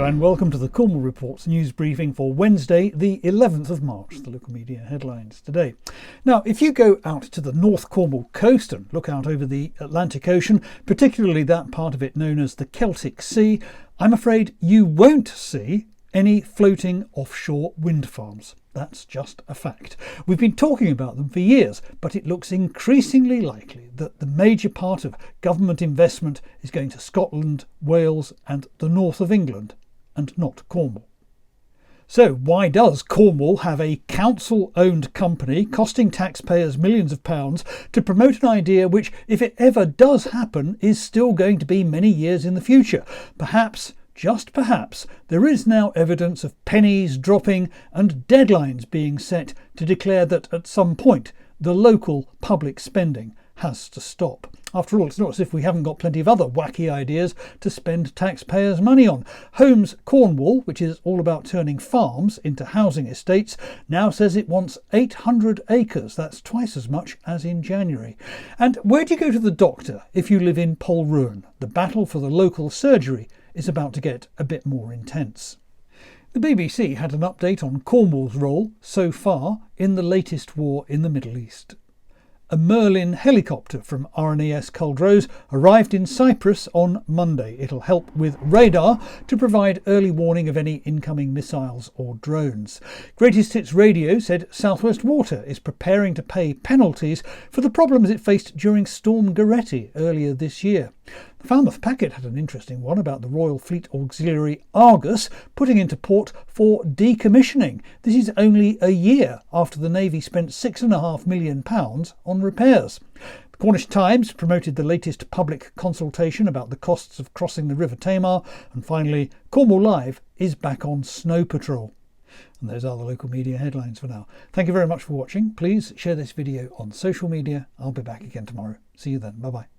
and welcome to the Cornwall Reports news briefing for Wednesday, the 11th of March. The local media headlines today. Now, if you go out to the North Cornwall coast and look out over the Atlantic Ocean, particularly that part of it known as the Celtic Sea, I'm afraid you won't see any floating offshore wind farms. That's just a fact. We've been talking about them for years, but it looks increasingly likely that the major part of government investment is going to Scotland, Wales and the north of England, and not Cornwall. So why does Cornwall have a council-owned company costing taxpayers millions of pounds to promote an idea which, if it ever does happen, is still going to be many years in the future? Perhaps, just perhaps, there is now evidence of pennies dropping and deadlines being set to declare that at some point the local public spending has to stop. After all, it's not as if we haven't got plenty of other wacky ideas to spend taxpayers' money on. Homes Cornwall, which is all about turning farms into housing estates, now says it wants 800 acres. That's twice as much as in January. And where do you go to the doctor if you live in Polruan? The battle for the local surgery is about to get a bit more intense. The BBC had an update on Cornwall's role so far in the latest war in the Middle East. A Merlin helicopter from RNAS Culdrose arrived in Cyprus on Monday. It'll help with radar to provide early warning of any incoming missiles or drones. Greatest Hits Radio said South West Water is preparing to pay penalties for the problems it faced during Storm Goretti earlier this year. The Falmouth Packet had an interesting one about the Royal Fleet Auxiliary Argus putting into port for decommissioning. This is only a year after the Navy spent £6.5 million on repairs. The Cornish Times promoted the latest public consultation about the costs of crossing the River Tamar. And finally, Cornwall Live is back on snow patrol. And those are the local media headlines for now. Thank you very much for watching. Please share this video on social media. I'll be back again tomorrow. See you then. Bye-bye.